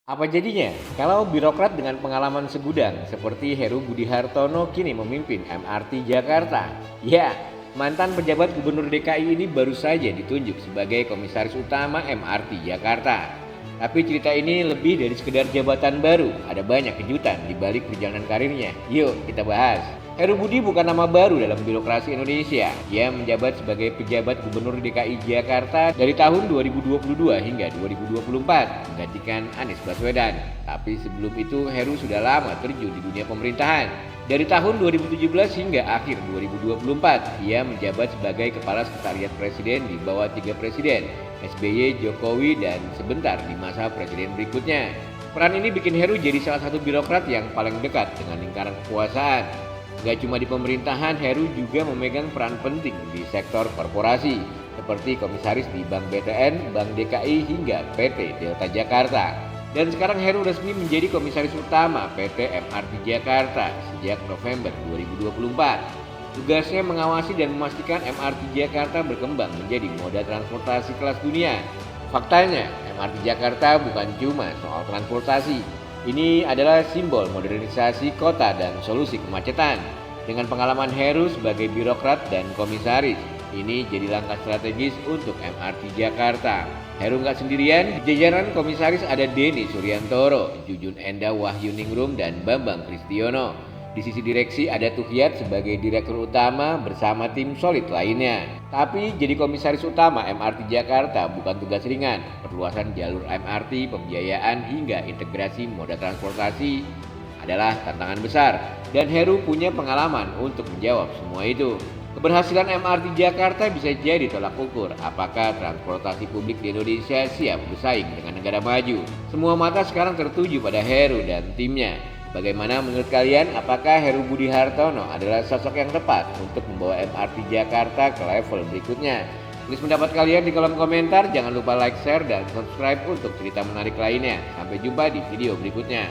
Apa jadinya kalau birokrat dengan pengalaman segudang seperti Heru Budi Hartono kini memimpin MRT Jakarta? Ya, mantan pejabat Gubernur DKI ini baru saja ditunjuk sebagai komisaris utama MRT Jakarta. Tapi cerita ini lebih dari sekedar jabatan baru, ada banyak kejutan di balik perjalanan karirnya. Yuk kita bahas. Heru Budi bukan nama baru dalam birokrasi Indonesia. Ia menjabat sebagai pejabat Gubernur DKI Jakarta dari tahun 2022 hingga 2024, menggantikan Anies Baswedan. Tapi sebelum itu Heru sudah lama terjun di dunia pemerintahan. Dari tahun 2017 hingga akhir 2024, ia menjabat sebagai Kepala Sekretariat Presiden di bawah 3 presiden, SBY, Jokowi, dan sebentar di masa presiden berikutnya. Peran ini bikin Heru jadi salah satu birokrat yang paling dekat dengan lingkaran kekuasaan. Gak cuma di pemerintahan, Heru juga memegang peran penting di sektor korporasi, seperti komisaris di Bank BTN, Bank DKI, hingga PT Delta Jakarta. Dan sekarang Heru resmi menjadi komisaris utama PT MRT Jakarta sejak November 2024. Tugasnya mengawasi dan memastikan MRT Jakarta berkembang menjadi moda transportasi kelas dunia. Faktanya, MRT Jakarta bukan cuma soal transportasi. Ini adalah simbol modernisasi kota dan solusi kemacetan. Dengan pengalaman Heru sebagai birokrat dan komisaris, ini jadi langkah strategis untuk MRT Jakarta. Heru nggak sendirian, di jajaran komisaris ada Denny Suryantoro, Jujun Enda Wahyuningrum, dan Bambang Kristiono. Di sisi direksi ada Tuhiat sebagai direktur utama bersama tim solid lainnya. Tapi jadi komisaris utama MRT Jakarta bukan tugas ringan. Perluasan jalur MRT, pembiayaan, hingga integrasi moda transportasi adalah tantangan besar. Dan Heru punya pengalaman untuk menjawab semua itu. Keberhasilan MRT Jakarta bisa jadi tolak ukur apakah transportasi publik di Indonesia siap bersaing dengan negara maju. Semua mata sekarang tertuju pada Heru dan timnya. Bagaimana menurut kalian, apakah Heru Budi Hartono adalah sosok yang tepat untuk membawa MRT Jakarta ke level berikutnya? Tulis pendapat kalian di kolom komentar, jangan lupa like, share, dan subscribe untuk cerita menarik lainnya. Sampai jumpa di video berikutnya.